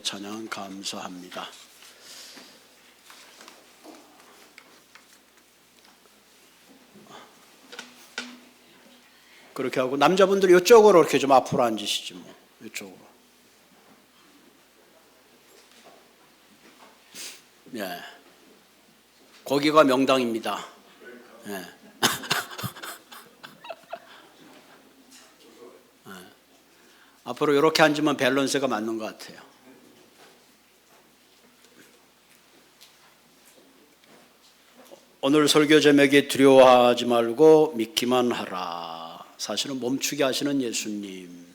찬양 감사합니다. 그렇게 하고 남자분들 이쪽으로 이렇게 좀 앞으로 앉으시지 뭐. 이쪽으로. 예. 거기가 명당입니다. 예. 예. 앞으로 이렇게 앉으면 밸런스가 맞는 것 같아요. 오늘 설교 제목이 두려워하지 말고 믿기만 하라. 사실은 멈추게 하시는 예수님,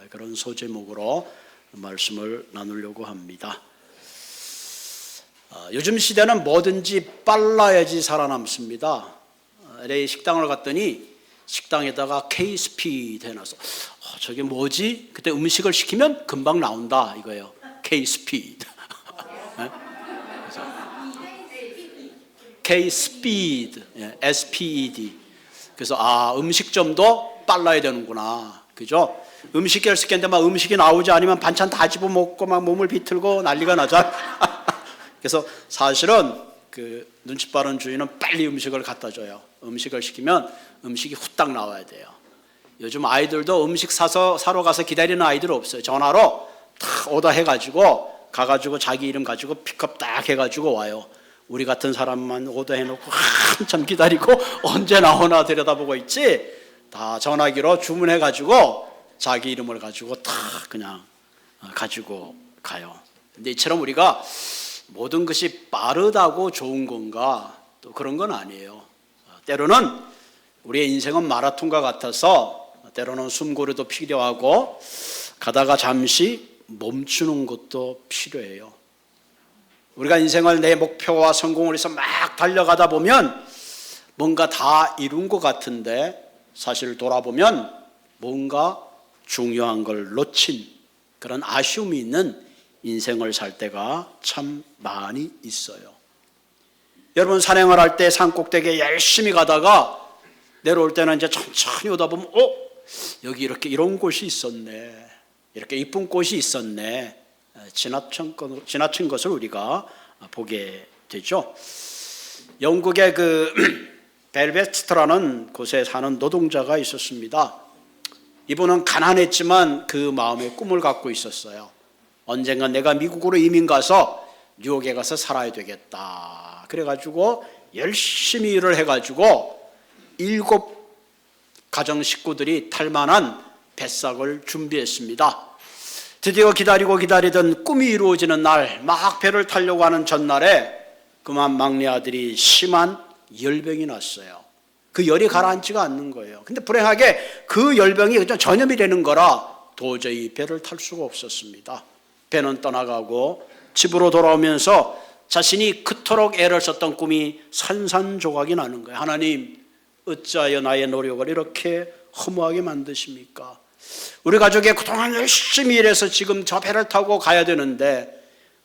그런 소제목으로 말씀을 나누려고 합니다. 요즘 시대는 뭐든지 빨라야지 살아남습니다. LA 식당을 갔더니 식당에다가 K-스피드 해놔서 저게 뭐지? 그때 음식을 시키면 금방 나온다 이거예요. K-스피드. K-스피드, S-P-E-D. 그래서 음식점도 빨라야 되는구나, 그죠? 음식을 시켰는데 막 음식이 나오지 않으면 반찬 다 집어먹고 막 몸을 비틀고 난리가 나죠. 그래서 사실은 그 눈치 빠른 주인은 빨리 음식을 갖다 줘요. 음식을 시키면 음식이 후딱 나와야 돼요. 요즘 아이들도 음식 사러 가서 기다리는 아이들 없어요. 전화로 딱 오더 해가지고 가가지고 자기 이름 가지고 픽업 딱 해가지고 와요. 우리 같은 사람만 오더해놓고 한참 기다리고 언제 나오나 들여다보고 있지, 다 전화기로 주문해가지고 자기 이름을 가지고 다 그냥 가지고 가요. 근데 이처럼 우리가 모든 것이 빠르다고 좋은 건가? 또 그런 건 아니에요. 때로는 우리의 인생은 마라톤과 같아서 때로는 숨고르도 필요하고 가다가 잠시 멈추는 것도 필요해요. 우리가 인생을 내 목표와 성공을 위해서 막 달려가다 보면 뭔가 다 이룬 것 같은데 사실 돌아보면 뭔가 중요한 걸 놓친 그런 아쉬움이 있는 인생을 살 때가 참 많이 있어요. 여러분, 산행을 할 때 산꼭대기에 열심히 가다가 내려올 때는 이제 천천히 오다 보면 여기 이렇게 이런 곳이 있었네, 이렇게 이쁜 꽃이 있었네, 지나친 것을 우리가 보게 되죠. 영국의 벨베스트라는 곳에 사는 노동자가 있었습니다. 이분은 가난했지만 그 마음의 꿈을 갖고 있었어요. 언젠가 내가 미국으로 이민 가서 뉴욕에 가서 살아야 되겠다. 그래가지고 열심히 일을 해가지고 7 가정 식구들이 탈 만한 뱃삭을 준비했습니다. 드디어 기다리던 꿈이 이루어지는 날, 막 배를 타려고 하는 전날에 그만 막내 아들이 심한 열병이 났어요. 그 열이 가라앉지가 않는 거예요. 근데 불행하게 그 열병이 전염이 되는 거라 도저히 배를 탈 수가 없었습니다. 배는 떠나가고 집으로 돌아오면서 자신이 그토록 애를 썼던 꿈이 산산조각이 나는 거예요. 하나님, 어찌하여 나의 노력을 이렇게 허무하게 만드십니까? 우리 가족이 그동안 열심히 일해서 지금 저 배를 타고 가야 되는데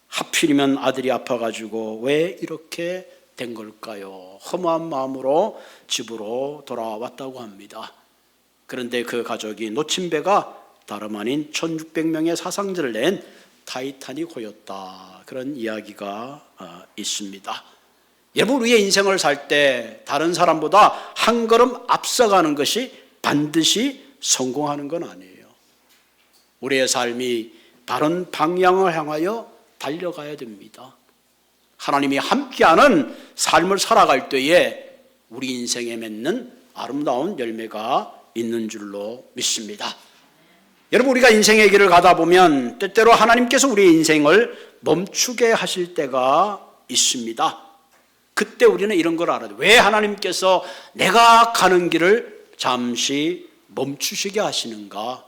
하필이면 아들이 아파가지고 왜 이렇게 된 걸까요? 허무한 마음으로 집으로 돌아왔다고 합니다. 그런데 그 가족이 놓친 배가 다름 아닌 1600명의 사상자를 낸 타이타닉호였다, 그런 이야기가 있습니다. 여러분, 우리의 인생을 살 때 다른 사람보다 한 걸음 앞서가는 것이 반드시 성공하는 건 아니에요. 우리의 삶이 바른 방향을 향하여 달려가야 됩니다. 하나님이 함께하는 삶을 살아갈 때에 우리 인생에 맺는 아름다운 열매가 있는 줄로 믿습니다. 여러분, 우리가 인생의 길을 가다 보면 때때로 하나님께서 우리의 인생을 멈추게 하실 때가 있습니다. 그때 우리는 이런 걸 알아야 돼요. 왜 하나님께서 내가 가는 길을 잠시 멈추시게 하시는가?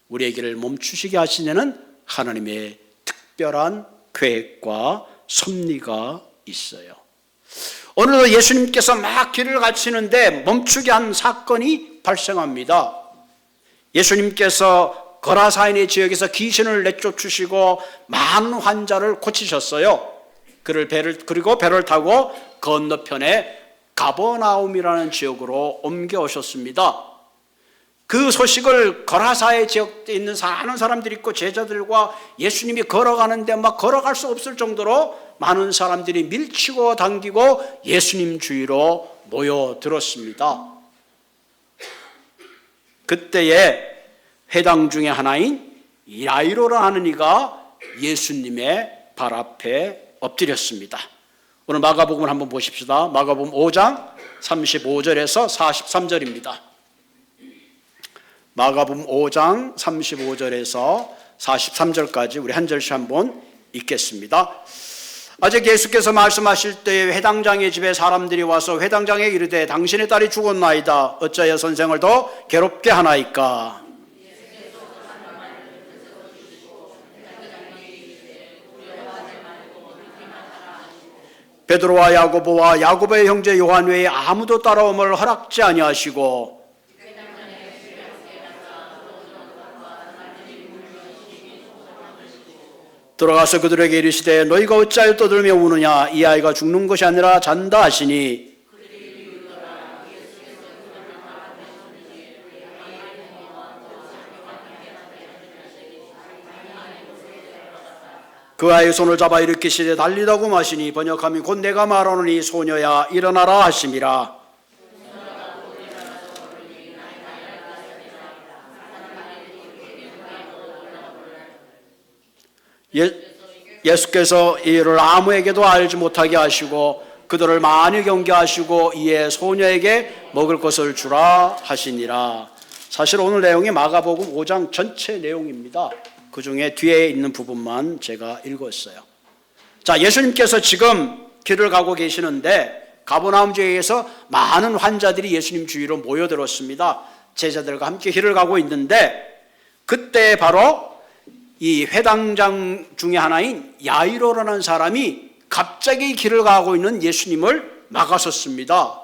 우리의 길을 멈추시게 하시는 하나님의 특별한 계획과 섭리가 있어요. 오늘도 예수님께서 막 길을 가시는데 멈추게 한 사건이 발생합니다. 예수님께서 거라사인의 지역에서 귀신을 내쫓으시고 많은 환자를 고치셨어요. 그리고 배를 타고 건너편에 가버나움이라는 지역으로 옮겨오셨습니다. 그 소식을 거라사의 지역에 있는 사는 사람들이 있고 제자들과 예수님이 걸어가는데 막 걸어갈 수 없을 정도로 많은 사람들이 밀치고 당기고 예수님 주위로 모여들었습니다. 그때에 회당 중에 하나인 야이로라는 이가 예수님의 발 앞에 엎드렸습니다. 오늘 마가복음을 한번 보십시다. 마가복음 5장 35절에서 43절입니다. 마가복음 5장 35절에서 43절까지 우리 한 절씩 한번 읽겠습니다. 아직 예수께서 말씀하실 때에 회당장의 집에 사람들이 와서 회당장에 이르되 당신의 딸이 죽었나이다. 어찌하여 선생을 더 괴롭게 하나이까? 베드로와 야고보와 야고보의 형제 요한 외에 아무도 따라옴을 허락지 아니하시고 들어가서 그들에게 이르시되 너희가 어찌하여 떠들며 우느냐? 이 아이가 죽는 것이 아니라 잔다 하시니 그 아이의 손을 잡아 일으키시되 달리다고 마시니 번역하니 곧 내가 말하노니 소녀야 일어나라 하심이라. 예수께서 이를 아무에게도 알지 못하게 하시고 그들을 많이 경계하시고 이에 소녀에게 먹을 것을 주라 하시니라. 사실 오늘 내용이 마가복음 5장 전체 내용입니다. 그 중에 뒤에 있는 부분만 제가 읽었어요. 자, 예수님께서 지금 길을 가고 계시는데 가버나움 지역에서 많은 환자들이 예수님 주위로 모여들었습니다. 제자들과 함께 길을 가고 있는데 그때 바로 이 회당장 중에 하나인 야이로라는 사람이 갑자기 길을 가고 있는 예수님을 막아섰습니다.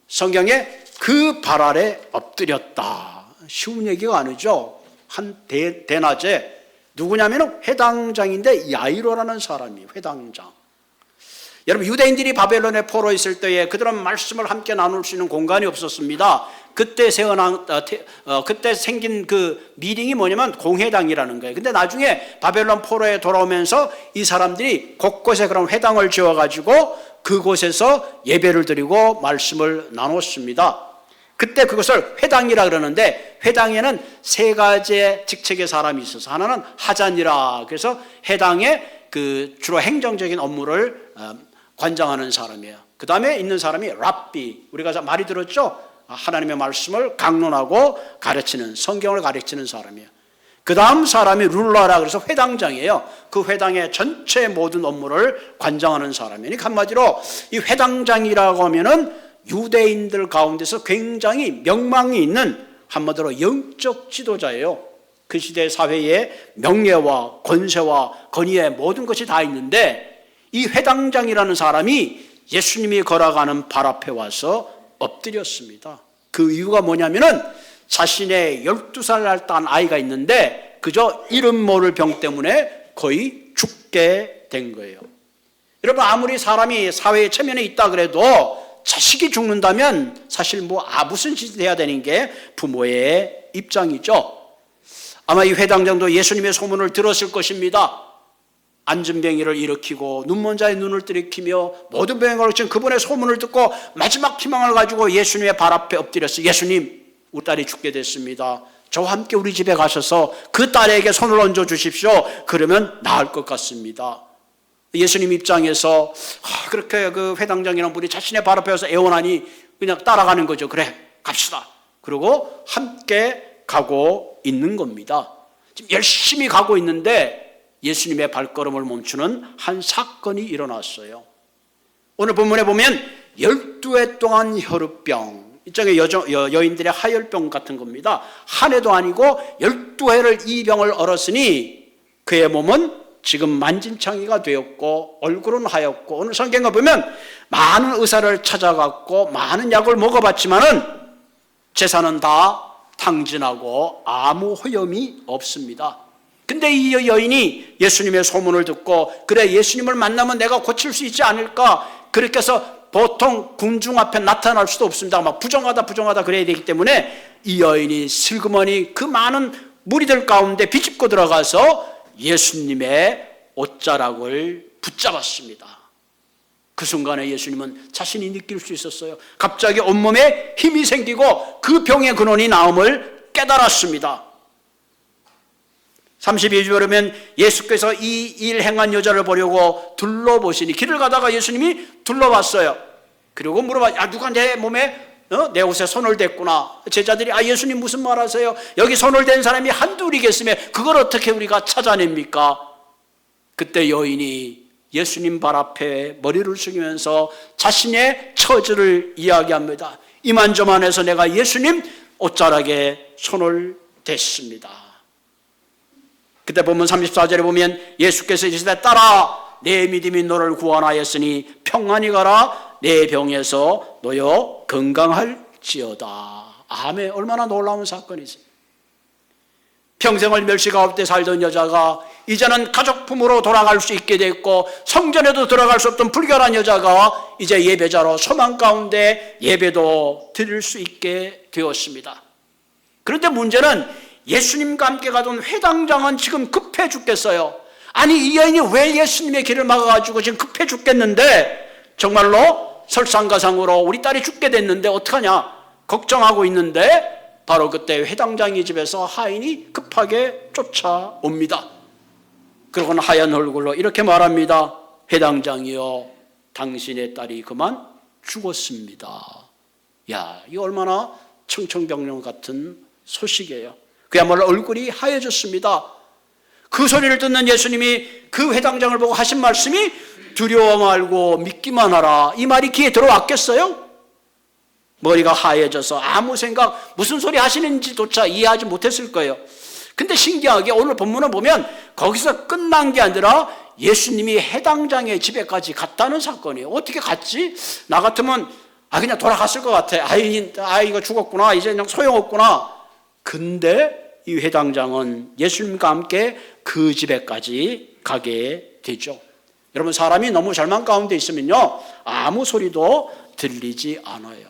성경에 그 발 아래 엎드렸다. 쉬운 얘기가 아니죠. 한 대낮에 누구냐면 회당장인데 야이로라는 사람이 회당장. 여러분 유대인들이 바벨론에 포로 있을 때에 그들은 말씀을 함께 나눌 수 있는 공간이 없었습니다. 그때 그때 생긴 그 미팅이 뭐냐면 공회당이라는 거예요. 근데 나중에 바벨론 포로에 돌아오면서 이 사람들이 곳곳에 그런 회당을 지어가지고 그곳에서 예배를 드리고 말씀을 나눴습니다. 그때 그것을 회당이라 그러는데 회당에는 세 가지의 직책의 사람이 있어서 하나는 하잔이라 그래서 회당의 그 주로 행정적인 업무를 관장하는 사람이에요. 그 다음에 있는 사람이 랍비, 우리가 많이 들었죠? 하나님의 말씀을 강론하고 가르치는, 성경을 가르치는 사람이에요. 그 다음 사람이 룰라라 그래서 회당장이에요. 그 회당의 전체 모든 업무를 관장하는 사람이에요. 그러니까 한마디로 이 회당장이라고 하면은 유대인들 가운데서 굉장히 명망이 있는 한마디로 영적 지도자예요. 그 시대 사회에 명예와 권세와 권위의 모든 것이 다 있는데 이 회당장이라는 사람이 예수님이 걸어가는 발 앞에 와서 엎드렸습니다. 그 이유가 뭐냐면은 자신의 12살 난 아이가 있는데 그저 이름 모를 병 때문에 거의 죽게 된 거예요. 여러분 아무리 사람이 사회의 체면에 있다 그래도 자식이 죽는다면 사실 무슨 짓을 해야 되는 게 부모의 입장이죠. 아마 이 회당장도 예수님의 소문을 들었을 것입니다. 앉은 병이를 일으키고 눈먼 자의 눈을 들이키며 모든 병을 고친 그분의 소문을 듣고 마지막 희망을 가지고 예수님의 발 앞에 엎드렸어요. 예수님, 우리 딸이 죽게 됐습니다. 저와 함께 우리 집에 가셔서 그 딸에게 손을 얹어 주십시오. 그러면 나을 것 같습니다. 예수님 입장에서 그렇게 그 회당장이라는 분이 자신의 발 앞에 와서 애원하니 그냥 따라가는 거죠. 그래, 갑시다. 그리고 함께 가고 있는 겁니다. 지금 열심히 가고 있는데 예수님의 발걸음을 멈추는 한 사건이 일어났어요. 오늘 본문에 보면 12해 동안 혈루병, 이쪽에 여인들의 하혈병 같은 겁니다. 한 해도 아니고 12해를 이 병을 앓았으니 그의 몸은 지금 만진창이가 되었고 얼굴은 하였고 오늘 성경을 보면 많은 의사를 찾아갔고 많은 약을 먹어봤지만은 재산은 다 탕진하고 아무 호염이 없습니다. 근데 이 여인이 예수님의 소문을 듣고 그래 예수님을 만나면 내가 고칠 수 있지 않을까 그렇게 해서 보통 군중 앞에 나타날 수도 없습니다. 막 부정하다 그래야 되기 때문에 이 여인이 슬그머니 그 많은 무리들 가운데 비집고 들어가서 예수님의 옷자락을 붙잡았습니다. 그 순간에 예수님은 자신이 느낄 수 있었어요. 갑자기 온몸에 힘이 생기고 그 병의 근원이 나음을 깨달았습니다. 32절에 보면 예수께서 이 일 행한 여자를 보려고 둘러보시니, 길을 가다가 예수님이 둘러봤어요. 그리고 물어봐, 누가 내 몸에 내 옷에 손을 댔구나. 제자들이 예수님 무슨 말 하세요? 여기 손을 댄 사람이 한둘이겠으면 그걸 어떻게 우리가 찾아냅니까? 그때 여인이 예수님 발 앞에 머리를 숙이면서 자신의 처지를 이야기합니다. 이만저만해서 내가 예수님 옷자락에 손을 댔습니다. 그때 보면 34절에 보면 예수께서 이르시되 딸아, 내 믿음이 너를 구원하였으니 평안히 가라. 내 병에서 놓여 건강할지어다. 아멘. 얼마나 놀라운 사건이지. 평생을 멸시가업대 살던 여자가 이제는 가족품으로 돌아갈 수 있게 됐고, 성전에도 들어갈 수 없던 불결한 여자가 이제 예배자로 소망 가운데 예배도 드릴 수 있게 되었습니다. 그런데 문제는 예수님과 함께 가던 회당장은 지금 급해 죽겠어요. 아니, 이 여인이 왜 예수님의 길을 막아가지고 지금 급해 죽겠는데, 정말로 설상가상으로 우리 딸이 죽게 됐는데 어떡하냐 걱정하고 있는데, 바로 그때 회당장의 집에서 하인이 급하게 쫓아옵니다. 그러고는 하얀 얼굴로 이렇게 말합니다. 회당장이여, 당신의 딸이 그만 죽었습니다. 야, 이 얼마나 청천벽력 같은 소식이에요. 그야말로 얼굴이 하얘졌습니다. 그 소리를 듣는 예수님이 그 회당장을 보고 하신 말씀이 두려워 말고 믿기만 하라. 이 말이 귀에 들어왔겠어요? 머리가 하얘져서 아무 생각, 무슨 소리 하시는지조차 이해하지 못했을 거예요. 근데 신기하게 오늘 본문을 보면 거기서 끝난 게 아니라 예수님이 회당장의 집에까지 갔다는 사건이에요. 어떻게 갔지? 나 같으면 그냥 돌아갔을 것 같아. 이거 죽었구나. 이제 그냥 소용없구나. 근데 이 회당장은 예수님과 함께 그 집에까지 가게 되죠. 여러분, 사람이 너무 절망 가운데 있으면요, 아무 소리도 들리지 않아요.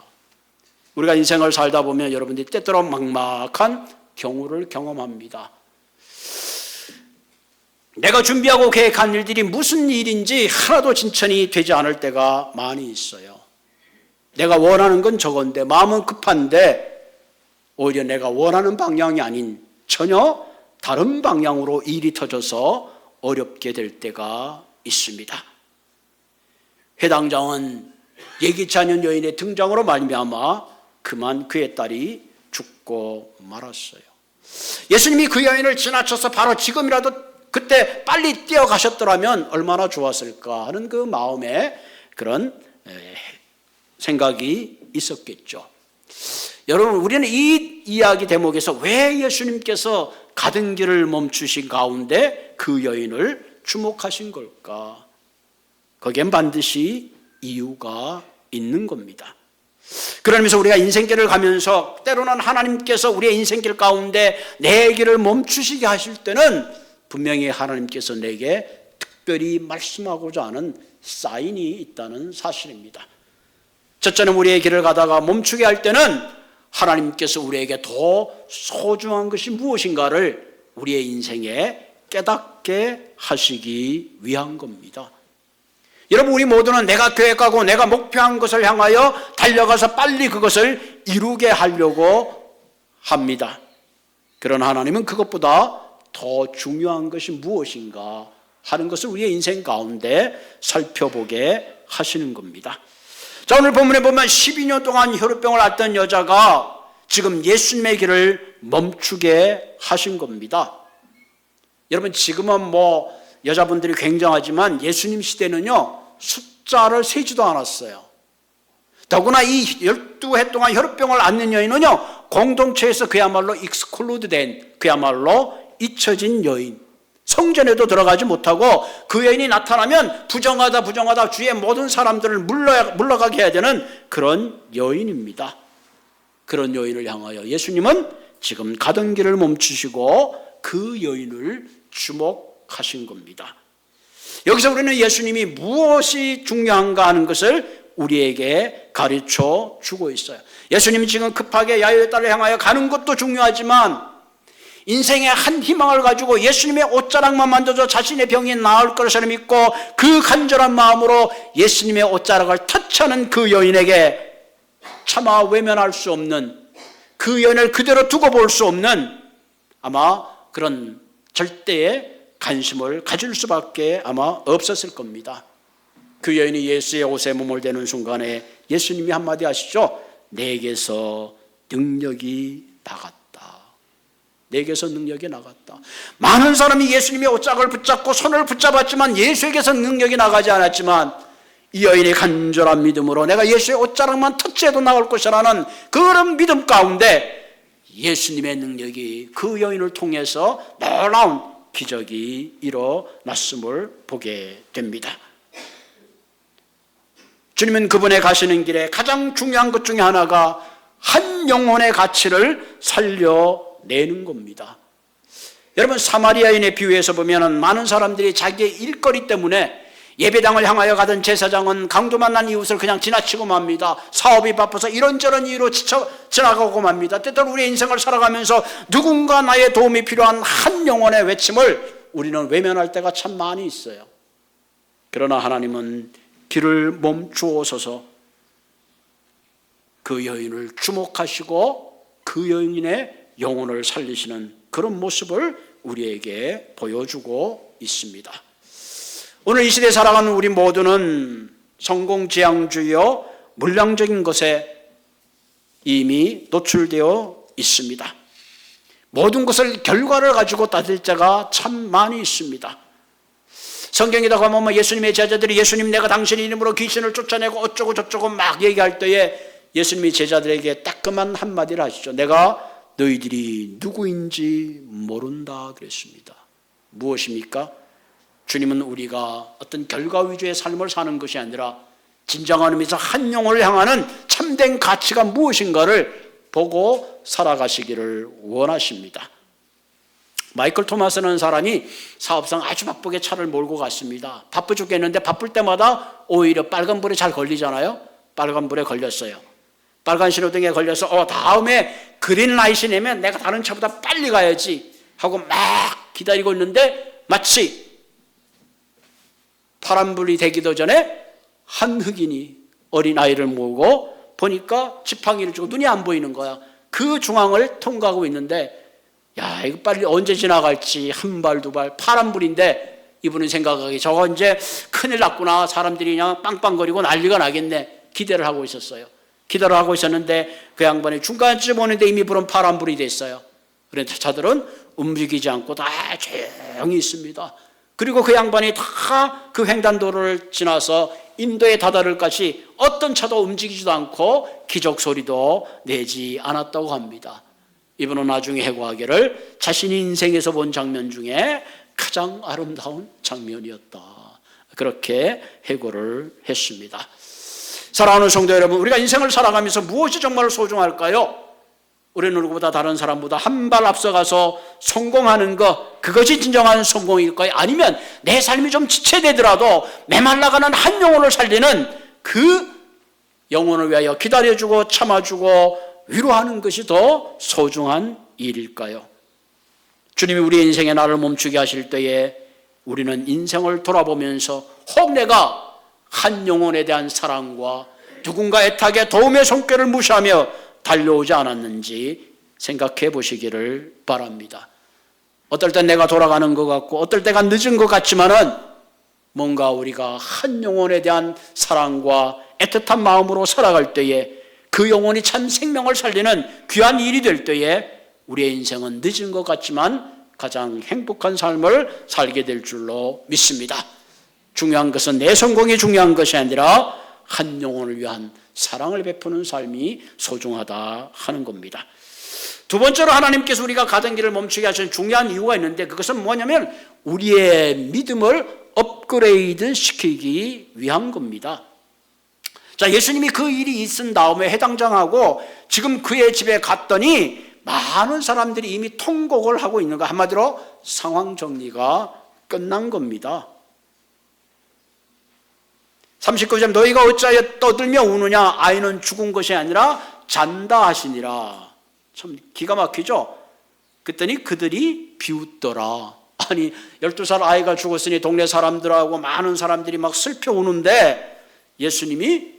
우리가 인생을 살다 보면 여러분들이 때때로 막막한 경우를 경험합니다. 내가 준비하고 계획한 일들이 무슨 일인지 하나도 진천이 되지 않을 때가 많이 있어요. 내가 원하는 건 저건데, 마음은 급한데 오히려 내가 원하는 방향이 아닌 전혀 다른 방향으로 일이 터져서 어렵게 될 때가 있습니다. 회당장은 예기치 않은 여인의 등장으로 말미암아 그만 그의 딸이 죽고 말았어요. 예수님이 그 여인을 지나쳐서 바로 지금이라도 그때 빨리 뛰어가셨더라면 얼마나 좋았을까 하는 그 마음에 그런 생각이 있었겠죠. 여러분, 우리는 이 이야기 대목에서 왜 예수님께서 가던 길을 멈추신 가운데 그 여인을 주목하신 걸까? 거기엔 반드시 이유가 있는 겁니다. 그러면서 우리가 인생길을 가면서 때로는 하나님께서 우리의 인생길 가운데 내 길을 멈추시게 하실 때는 분명히 하나님께서 내게 특별히 말씀하고자 하는 사인이 있다는 사실입니다. 첫째는 우리의 길을 가다가 멈추게 할 때는 하나님께서 우리에게 더 소중한 것이 무엇인가를 우리의 인생에 깨닫게 하시기 위한 겁니다. 여러분, 우리 모두는 내가 계획하고 내가 목표한 것을 향하여 달려가서 빨리 그것을 이루게 하려고 합니다. 그러나 하나님은 그것보다 더 중요한 것이 무엇인가 하는 것을 우리의 인생 가운데 살펴보게 하시는 겁니다. 자, 오늘 본문에 보면 12년 동안 혈우병을 앓던 여자가 지금 예수님의 길을 멈추게 하신 겁니다. 여러분, 지금은 여자분들이 굉장하지만 예수님 시대는요, 숫자를 세지도 않았어요. 더구나 이 12해 동안 혈우병을 앓는 여인은요, 공동체에서 그야말로 익스클루드 된, 그야말로 잊혀진 여인. 성전에도 들어가지 못하고 그 여인이 나타나면 부정하다 주위의 모든 사람들을 물러가게 해야 되는 그런 여인입니다. 그런 여인을 향하여 예수님은 지금 가던 길을 멈추시고 그 여인을 주목하신 겁니다. 여기서 우리는 예수님이 무엇이 중요한가 하는 것을 우리에게 가르쳐 주고 있어요. 예수님이 지금 급하게 야유의 딸을 향하여 가는 것도 중요하지만 인생의 한 희망을 가지고 예수님의 옷자락만 만져도 자신의 병이 나을 것을 믿고 그 간절한 마음으로 예수님의 옷자락을 터치하는 그 여인에게 차마 외면할 수 없는, 그 여인을 그대로 두고 볼 수 없는 아마 그런 절대의 관심을 가질 수밖에 아마 없었을 겁니다. 그 여인이 예수의 옷에 몸을 대는 순간에 예수님이 한마디 하시죠. 내게서 능력이 나갔다. 내게서 능력이 나갔다. 많은 사람이 예수님의 옷자락을 붙잡고 손을 붙잡았지만 예수에게서 능력이 나가지 않았지만 이 여인의 간절한 믿음으로 내가 예수의 옷자락만 터치해도 나올 것이라는 그런 믿음 가운데 예수님의 능력이 그 여인을 통해서 놀라운 기적이 일어났음을 보게 됩니다. 주님은 그분의 가시는 길에 가장 중요한 것 중에 하나가 한 영혼의 가치를 살려내는 겁니다. 여러분, 사마리아인의 비유에서 보면 많은 사람들이 자기의 일거리 때문에 예배당을 향하여 가던 제사장은 강도 만난 이웃을 그냥 지나치고 맙니다. 사업이 바빠서 이런저런 이유로 지나가고 맙니다. 때때로 우리의 인생을 살아가면서 누군가 나의 도움이 필요한 한 영혼의 외침을 우리는 외면할 때가 참 많이 있어요. 그러나 하나님은 길을 멈추어서서 그 여인을 주목하시고 그 여인의 영혼을 살리시는 그런 모습을 우리에게 보여주고 있습니다. 오늘 이 시대에 살아가는 우리 모두는 성공지향주의요 물량적인 것에 이미 노출되어 있습니다. 모든 것을 결과를 가지고 따질 자가 참 많이 있습니다. 성경에다 가면 예수님의 제자들이 예수님 내가 당신 이름으로 귀신을 쫓아내고 어쩌고 저쩌고 막 얘기할 때에 예수님이 제자들에게 따끔한 한마디를 하시죠. 내가 너희들이 누구인지 모른다 그랬습니다. 무엇입니까? 주님은 우리가 어떤 결과 위주의 삶을 사는 것이 아니라 진정한 의미에서 한 영혼을 향하는 참된 가치가 무엇인가를 보고 살아가시기를 원하십니다. 마이클 토마스라는 사람이 사업상 아주 바쁘게 차를 몰고 갔습니다. 바빠 죽겠는데 바쁠 때마다 오히려 빨간불에 잘 걸리잖아요. 빨간불에 걸렸어요. 빨간 신호등에 걸려서 다음에 그린라이트 내면 내가 다른 차보다 빨리 가야지 하고 막 기다리고 있는데 마치 파란불이 되기도 전에 한 흑인이 어린아이를 모으고 보니까 지팡이를 쥐고 눈이 안 보이는 거야. 그 중앙을 통과하고 있는데 야, 이거 빨리 언제 지나갈지 한 발, 두 발, 파란불인데 이분은 생각하기 저거 이제 큰일 났구나. 사람들이 그냥 빵빵거리고 난리가 나겠네. 기대를 하고 있었어요. 기대를 하고 있었는데 그 양반이 중간쯤 오는데 이미 불은 파란불이 됐어요. 그런데 차들은 움직이지 않고 다 조용히 있습니다. 그리고 그 양반이 다 그 횡단도로를 지나서 인도에 다다를 것이 어떤 차도 움직이지도 않고 기적 소리도 내지 않았다고 합니다. 이분은 나중에 해고하기를 자신이 인생에서 본 장면 중에 가장 아름다운 장면이었다. 그렇게 해고를 했습니다. 사랑하는 성도 여러분, 우리가 인생을 살아가면서 무엇이 정말 소중할까요? 우리는 누구보다 다른 사람보다 한 발 앞서가서 성공하는 것, 그것이 진정한 성공일까요? 아니면 내 삶이 좀 지체되더라도 메말라가는 한 영혼을 살리는 그 영혼을 위하여 기다려주고 참아주고 위로하는 것이 더 소중한 일일까요? 주님이 우리의 인생의 나를 멈추게 하실 때에 우리는 인생을 돌아보면서 혹 내가 한 영혼에 대한 사랑과 누군가 애타게 도움의 손길을 무시하며 달려오지 않았는지 생각해 보시기를 바랍니다. 어떨 땐 내가 돌아가는 것 같고 어떨 때가 늦은 것 같지만은 뭔가 우리가 한 영혼에 대한 사랑과 애틋한 마음으로 살아갈 때에 그 영혼이 참 생명을 살리는 귀한 일이 될 때에 우리의 인생은 늦은 것 같지만 가장 행복한 삶을 살게 될 줄로 믿습니다. 중요한 것은 내 성공이 중요한 것이 아니라 한 영혼을 위한 사랑을 베푸는 삶이 소중하다 하는 겁니다. 두 번째로 하나님께서 우리가 가던 길을 멈추게 하시는 중요한 이유가 있는데 그것은 뭐냐면 우리의 믿음을 업그레이드 시키기 위한 겁니다. 자, 예수님이 그 일이 있은 다음에 해당장하고 지금 그의 집에 갔더니 많은 사람들이 이미 통곡을 하고 있는 거, 한마디로 상황 정리가 끝난 겁니다. 39절 너희가 어찌하여 떠들며 우느냐 아이는 죽은 것이 아니라 잔다 하시니라. 참 기가 막히죠. 그랬더니 그들이 비웃더라. 아니 12살 아이가 죽었으니 동네 사람들하고 많은 사람들이 막 슬퍼 우는데 예수님이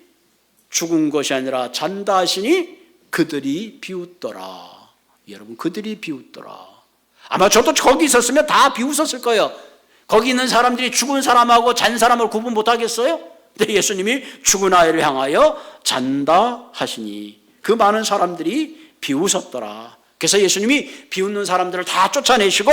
죽은 것이 아니라 잔다 하시니 그들이 비웃더라. 여러분 그들이 비웃더라. 아마 저도 거기 있었으면 다 비웃었을 거예요. 거기 있는 사람들이 죽은 사람하고 잔 사람을 구분 못하겠어요? 근데 예수님이 죽은 아이를 향하여 잔다 하시니 그 많은 사람들이 비웃었더라. 그래서 예수님이 비웃는 사람들을 다 쫓아내시고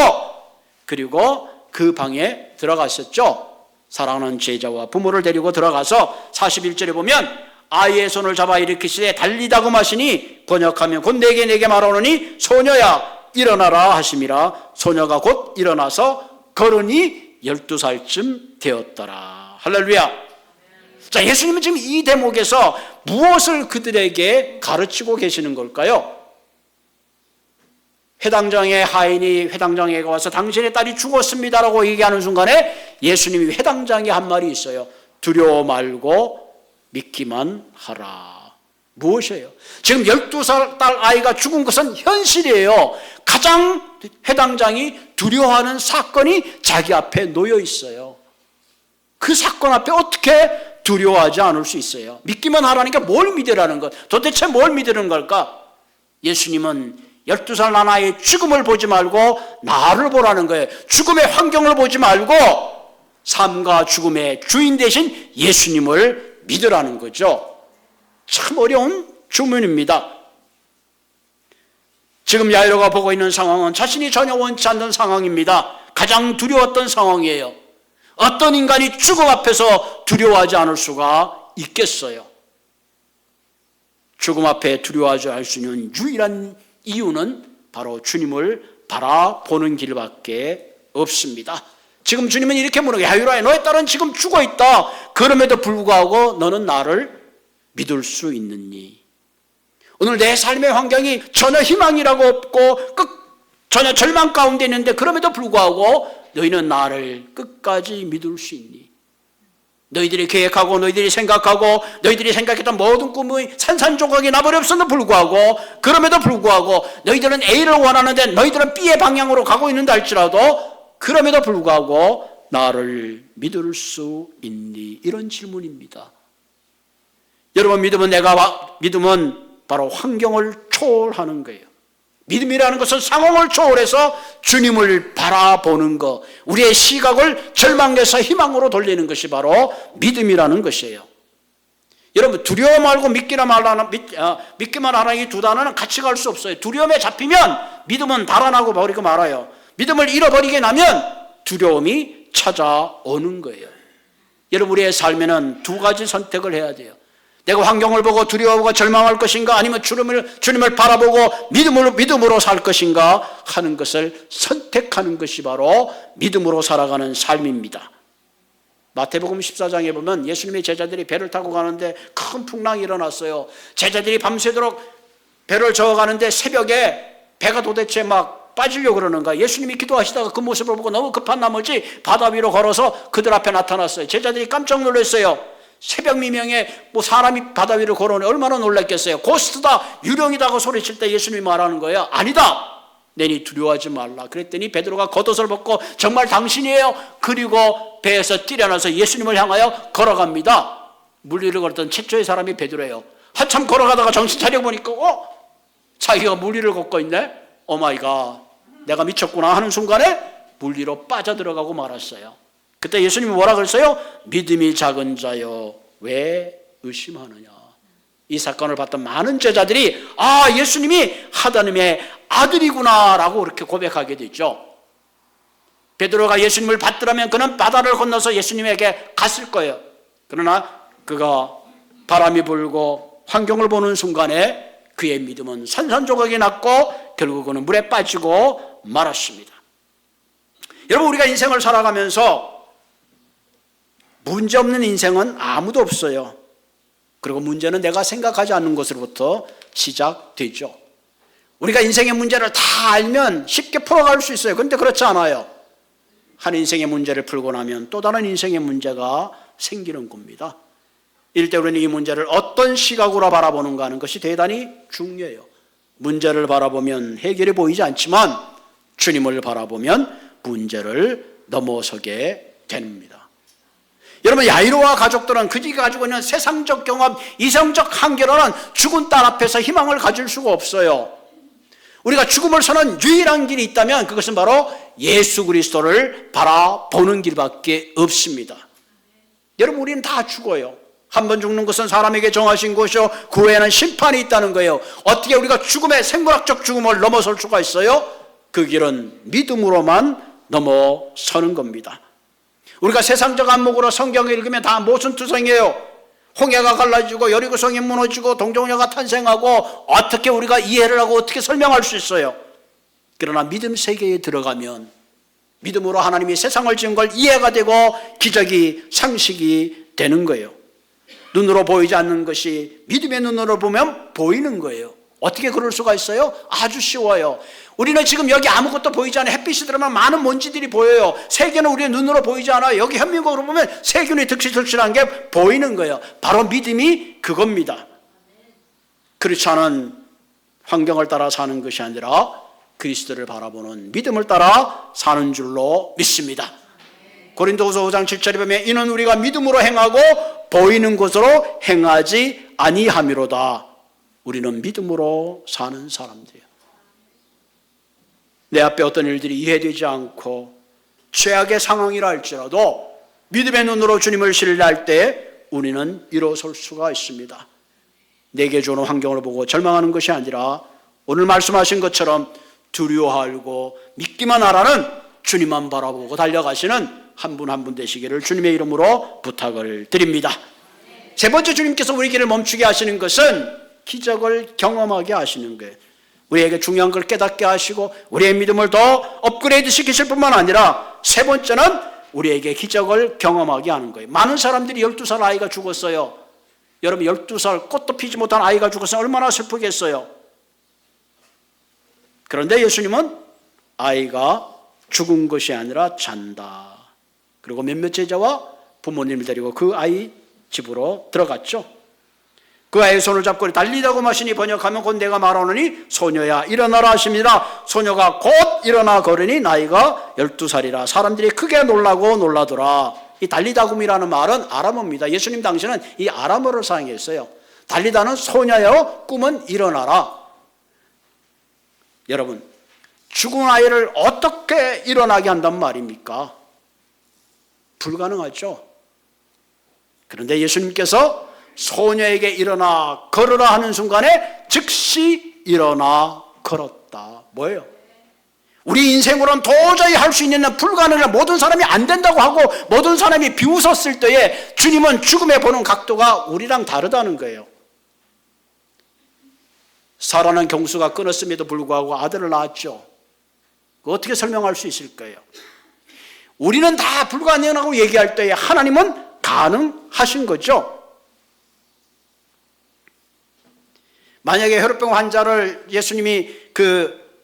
그리고 그 방에 들어가셨죠. 사랑하는 제자와 부모를 데리고 들어가서 41절에 보면 아이의 손을 잡아 일으키시되 달리다고 하시니 번역하면 곧 내게 말하노니 소녀야 일어나라 하심이라. 소녀가 곧 일어나서 걸으니 12살쯤 되었더라. 할렐루야. 자, 예수님은 지금 이 대목에서 무엇을 그들에게 가르치고 계시는 걸까요? 회당장의 하인이 회당장에게 와서 당신의 딸이 죽었습니다라고 얘기하는 순간에 예수님이 회당장에 한 말이 있어요. 두려워 말고 믿기만 하라. 무엇이에요? 지금 12살 딸 아이가 죽은 것은 현실이에요. 가장 회당장이 두려워하는 사건이 자기 앞에 놓여 있어요. 그 사건 앞에 어떻게 두려워하지 않을 수 있어요? 믿기만 하라니까 뭘 믿으라는 것? 도대체 뭘 믿으는 걸까? 예수님은 12살 난 아이의 죽음을 보지 말고 나를 보라는 거예요. 죽음의 환경을 보지 말고 삶과 죽음의 주인 되신 예수님을 믿으라는 거죠. 참 어려운 주문입니다. 지금 야이로가 보고 있는 상황은 자신이 전혀 원치 않는 상황입니다. 가장 두려웠던 상황이에요. 어떤 인간이 죽음 앞에서 두려워하지 않을 수가 있겠어요? 죽음 앞에 두려워하지 않을 수 있는 유일한 이유는 바로 주님을 바라보는 길밖에 없습니다. 지금 주님은 이렇게 물어요. 야이로야, 너의 딸은 지금 죽어있다. 그럼에도 불구하고 너는 나를 믿을 수 있느니? 오늘 내 삶의 환경이 전혀 희망이라고 없고 전혀 절망 가운데 있는데 그럼에도 불구하고 너희는 나를 끝까지 믿을 수 있니? 너희들이 계획하고 너희들이 생각하고 너희들이 생각했던 모든 꿈이 산산조각이 나버렸음에도 불구하고 그럼에도 불구하고 너희들은 A를 원하는데 너희들은 B의 방향으로 가고 있는다 할지라도 그럼에도 불구하고 나를 믿을 수 있니? 이런 질문입니다. 여러분 믿음은 바로 환경을 초월하는 거예요. 믿음이라는 것은 상황을 초월해서 주님을 바라보는 것, 우리의 시각을 절망에서 희망으로 돌리는 것이 바로 믿음이라는 것이에요. 여러분 두려워 말고 믿기만 하라 이 두 단어는 같이 갈 수 없어요. 두려움에 잡히면 믿음은 달아나고 버리고 말아요. 믿음을 잃어버리게 되면 두려움이 찾아오는 거예요. 여러분 우리의 삶에는 두 가지 선택을 해야 돼요. 내가 환경을 보고 두려워하고 절망할 것인가 아니면 주님을 바라보고 믿음으로 살 것인가 하는 것을 선택하는 것이 바로 믿음으로 살아가는 삶입니다. 마태복음 14장에 보면 예수님의 제자들이 배를 타고 가는데 큰 풍랑이 일어났어요. 제자들이 밤새도록 배를 저어가는데 새벽에 배가 도대체 막 빠지려고 그러는가. 예수님이 기도하시다가 그 모습을 보고 너무 급한 나머지 바다 위로 걸어서 그들 앞에 나타났어요. 제자들이 깜짝 놀랐어요. 새벽 미명에 사람이 바다 위를 걸어오니 얼마나 놀랐겠어요. 고스트다, 유령이다고 소리칠 때 예수님이 말하는 거예요. 아니다, 내니 두려워하지 말라. 그랬더니 베드로가 겉옷을 벗고 정말 당신이에요. 그리고 배에서 뛰어나서 예수님을 향하여 걸어갑니다. 물 위를 걷던 최초의 사람이 베드로예요. 한참 걸어가다가 정신 차려보니까 자기가 물 위를 걷고 있네. 오마이갓, 내가 미쳤구나 하는 순간에 물 위로 빠져들어가고 말았어요. 그때 예수님이 뭐라 그랬어요? 믿음이 작은 자여 왜 의심하느냐. 이 사건을 봤던 많은 제자들이 예수님이 하나님의 아들이구나 라고 그렇게 고백하게 되죠. 베드로가 예수님을 받더라면 그는 바다를 건너서 예수님에게 갔을 거예요. 그러나 그가 바람이 불고 환경을 보는 순간에 그의 믿음은 산산조각이 났고 결국은 물에 빠지고 말았습니다. 여러분 우리가 인생을 살아가면서 문제없는 인생은 아무도 없어요. 그리고 문제는 내가 생각하지 않는 것으로부터 시작되죠. 우리가 인생의 문제를 다 알면 쉽게 풀어갈 수 있어요. 그런데 그렇지 않아요. 한 인생의 문제를 풀고 나면 또 다른 인생의 문제가 생기는 겁니다. 이럴 때 우리는 이 문제를 어떤 시각으로 바라보는가 하는 것이 대단히 중요해요. 문제를 바라보면 해결이 보이지 않지만 주님을 바라보면 문제를 넘어서게 됩니다. 여러분, 야이로와 가족들은 그들이 가지고 있는 세상적 경험, 이성적 한계로는 죽은 딸 앞에서 희망을 가질 수가 없어요. 우리가 죽음을 서는 유일한 길이 있다면 그것은 바로 예수 그리스도를 바라보는 길밖에 없습니다. 여러분, 우리는 다 죽어요. 한 번 죽는 것은 사람에게 정하신 것이요 그 후에는 심판이 있다는 거예요. 어떻게 우리가 죽음의 생물학적 죽음을 넘어설 수가 있어요? 그 길은 믿음으로만 넘어서는 겁니다. 우리가 세상적 안목으로 성경을 읽으면 다 모순투성이에요. 홍해가 갈라지고 여리고성이 무너지고 동정녀가 탄생하고 어떻게 우리가 이해를 하고 어떻게 설명할 수 있어요? 그러나 믿음 세계에 들어가면 믿음으로 하나님이 세상을 지은 걸 이해가 되고 기적이 상식이 되는 거예요. 눈으로 보이지 않는 것이 믿음의 눈으로 보면 보이는 거예요. 어떻게 그럴 수가 있어요? 아주 쉬워요. 우리는 지금 여기 아무것도 보이지 않아요. 햇빛이 들어오면 많은 먼지들이 보여요. 세균은 우리의 눈으로 보이지 않아요. 여기 현미경으로 보면 세균이 득실득실한 게 보이는 거예요. 바로 믿음이 그겁니다. 그렇지 않은 환경을 따라 사는 것이 아니라 그리스도를 바라보는 믿음을 따라 사는 줄로 믿습니다. 고린도후서 5장 7절에 보면 이는 우리가 믿음으로 행하고 보이는 것으로 행하지 아니함이로다. 우리는 믿음으로 사는 사람들이에요. 내 앞에 어떤 일들이 이해되지 않고 최악의 상황이라 할지라도 믿음의 눈으로 주님을 신뢰할 때 우리는 일어설 수가 있습니다. 내게 주는 환경을 보고 절망하는 것이 아니라 오늘 말씀하신 것처럼 두려워하고 믿기만 하라는 주님만 바라보고 달려가시는 한 분 한 분 되시기를 주님의 이름으로 부탁을 드립니다. 세 번째, 주님께서 우리 길을 멈추게 하시는 것은 기적을 경험하게 하시는 거예요. 우리에게 중요한 걸 깨닫게 하시고 우리의 믿음을 더 업그레이드 시키실 뿐만 아니라 세 번째는 우리에게 기적을 경험하게 하는 거예요. 많은 사람들이 12살 아이가 죽었어요. 여러분, 12살 꽃도 피지 못한 아이가 죽었으면 얼마나 슬프겠어요. 그런데 예수님은 아이가 죽은 것이 아니라 잔다. 그리고 몇몇 제자와 부모님을 데리고 그 아이 집으로 들어갔죠. 그 아이의 손을 잡고 달리다고 마시니 번역하면 곧 내가 말하노니 소녀야 일어나라 하십니다. 소녀가 곧 일어나 걸으니 나이가 12살이라 사람들이 크게 놀라더라. 이 달리다굼이라는 말은 아람어입니다. 예수님 당시는 이 아람어를 사용했어요. 달리다는 소녀여, 꿈은 일어나라. 여러분, 죽은 아이를 어떻게 일어나게 한단 말입니까? 불가능하죠. 그런데 예수님께서 소녀에게 일어나 걸으라 하는 순간에 즉시 일어나 걸었다. 뭐예요? 우리 인생으로는 도저히 할 수 있는 불가능한 모든 사람이 안 된다고 하고 모든 사람이 비웃었을 때에 주님은 죽음에 보는 각도가 우리랑 다르다는 거예요. 사라는 경수가 끊었음에도 불구하고 아들을 낳았죠. 어떻게 설명할 수 있을 거예요? 우리는 다 불가능하고 얘기할 때에 하나님은 가능하신 거죠. 만약에 혈우병 환자를 예수님이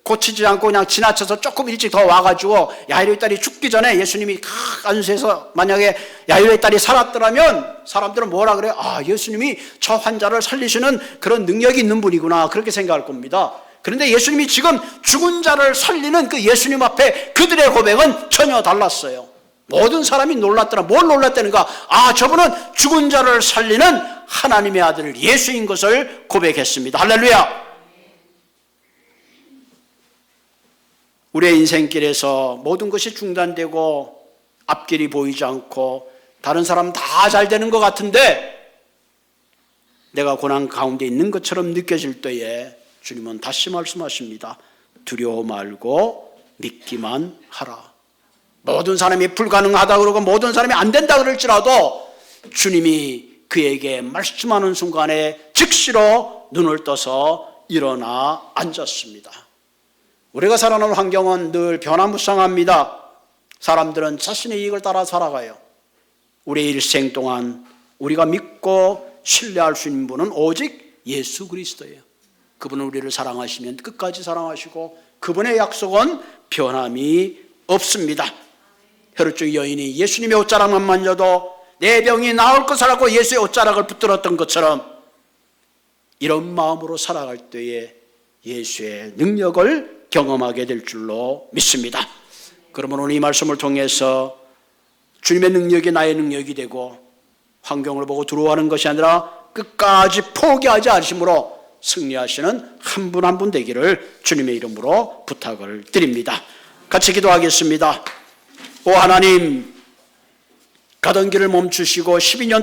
고치지 않고 그냥 지나쳐서 조금 일찍 더 와가지고 야이로의 딸이 죽기 전에 예수님이 안수해서 만약에 야이로의 딸이 살았더라면 사람들은 뭐라 그래요? 아, 예수님이 저 환자를 살리시는 그런 능력이 있는 분이구나, 그렇게 생각할 겁니다. 그런데 예수님이 지금 죽은 자를 살리는 그 예수님 앞에 그들의 고백은 전혀 달랐어요. 모든 사람이 놀랐더라. 뭘 놀랐다는가? 아, 저분은 죽은 자를 살리는 하나님의 아들 예수인 것을 고백했습니다. 할렐루야. 우리의 인생길에서 모든 것이 중단되고 앞길이 보이지 않고 다른 사람 다 잘 되는 것 같은데 내가 고난 가운데 있는 것처럼 느껴질 때에 주님은 다시 말씀하십니다. 두려워 말고 믿기만 하라. 모든 사람이 불가능하다 그러고 모든 사람이 안 된다 그럴지라도 주님이 그에게 말씀하는 순간에 즉시로 눈을 떠서 일어나 앉았습니다. 우리가 살아가는 환경은 늘 변화무쌍합니다. 사람들은 자신의 이익을 따라 살아가요. 우리의 일생 동안 우리가 믿고 신뢰할 수 있는 분은 오직 예수 그리스도예요. 그분은 우리를 사랑하시면 끝까지 사랑하시고 그분의 약속은 변함이 없습니다. 혈루증 여인이 예수님의 옷자락만 만져도 내 병이 나을 것이라고 예수의 옷자락을 붙들었던 것처럼 이런 마음으로 살아갈 때에 예수의 능력을 경험하게 될 줄로 믿습니다. 그러면 오늘 이 말씀을 통해서 주님의 능력이 나의 능력이 되고 환경을 보고 두려워하는 것이 아니라 끝까지 포기하지 않으심으로 승리하시는 한 분 한 분 되기를 주님의 이름으로 부탁을 드립니다. 같이 기도하겠습니다. 오 하나님, 가던 길을 멈추시고 12년